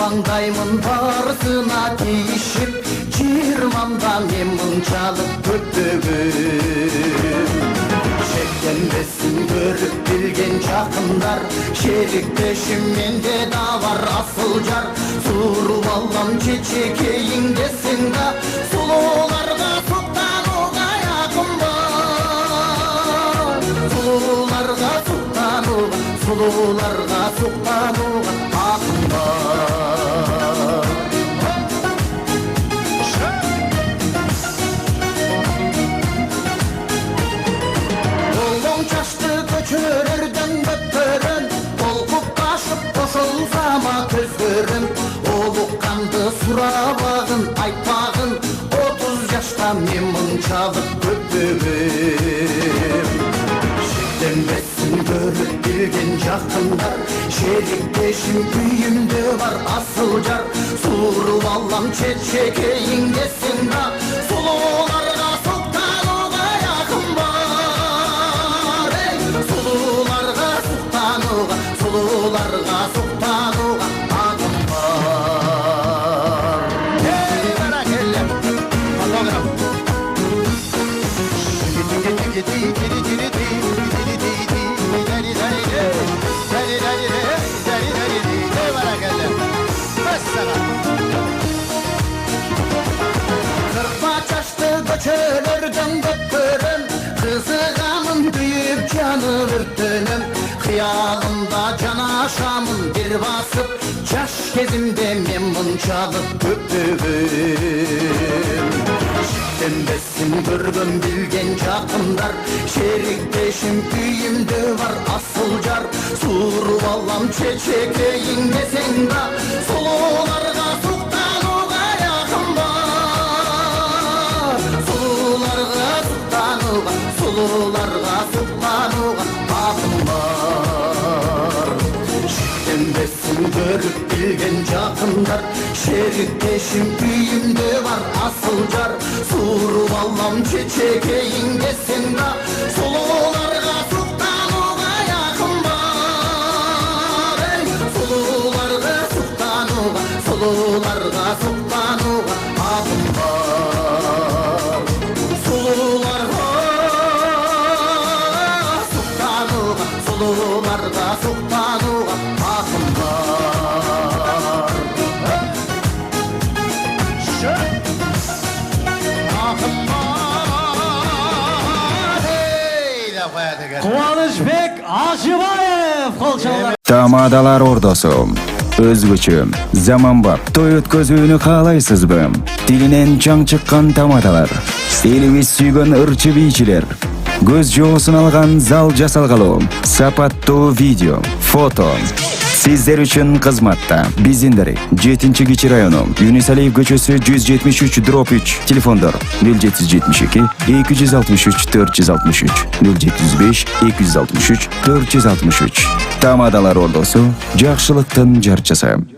маңдаймын барысына тиішіп, жиырмамда мен мұншалық көптөгім. Шектенбесін көріп білген жақындар, шеріктешім менде да бар асыл жар. Суырып алам чечекейің десең да, сұлуларға сұқтануға якын бар. Сұлуларға сұқтануға ақын бар. Олың чашты көчөрерден бөттөрін, толқып қашып қошылсама көзгөрім. Олыққанды сұрабағын, айтпағын, 30 жашта мен мұншалық көптөгім. Шектенбесін көріп білген жақындар, шеріктешім күйімде бар асыл жар. Суырып алам чечекейің десең да, сұлуларға сұқтануға якын бар. Сұлуларға сұқтануға ақын бар. Kırpa çaştı göçölörden göppörüm, kızıgamın büyük canı ürttünüm. Kıyalımda can aşamın bir basıp, yaş kezimde men munçalık köptügüm. Şektenbesin görgün bilgen жақындар, şerikteşim kүйімde var asıl jar. Суырып алам чечекейің десең да, сұлуларға сұқтануға якын бар. Сұлуларға сұқтануға ақын бар. Шектенбесін көріп білген жақындар, шеріктешім күйімде бар асыл жар. Суырып алам чечекейің десең да, сұлуларға сұқтануға якын бар. Сұлуларға сұқтануға ақын бар. Сұлуларға сұқтануға ақын бар. Кубанычбек Ажыбаев колчалар. Тамадалар ордосу. Өзгөчө, заманбап той өткөзүүнү каалайсызбы? Тилинен чаң чыккан тамадалар. Элибиз сүйгөн ырчы бийчилер. Көз жоосун алган зал жасалгалуу. Сапаттуу видео, фото. Сиздер үчүн кызматта. Биздин 7-Кичи району, Юнусалиев көчөсү 173/3. Телефондор 0772 263 463 075 263 463. Тамадалар ордосу, жакшылыктын жарчысы.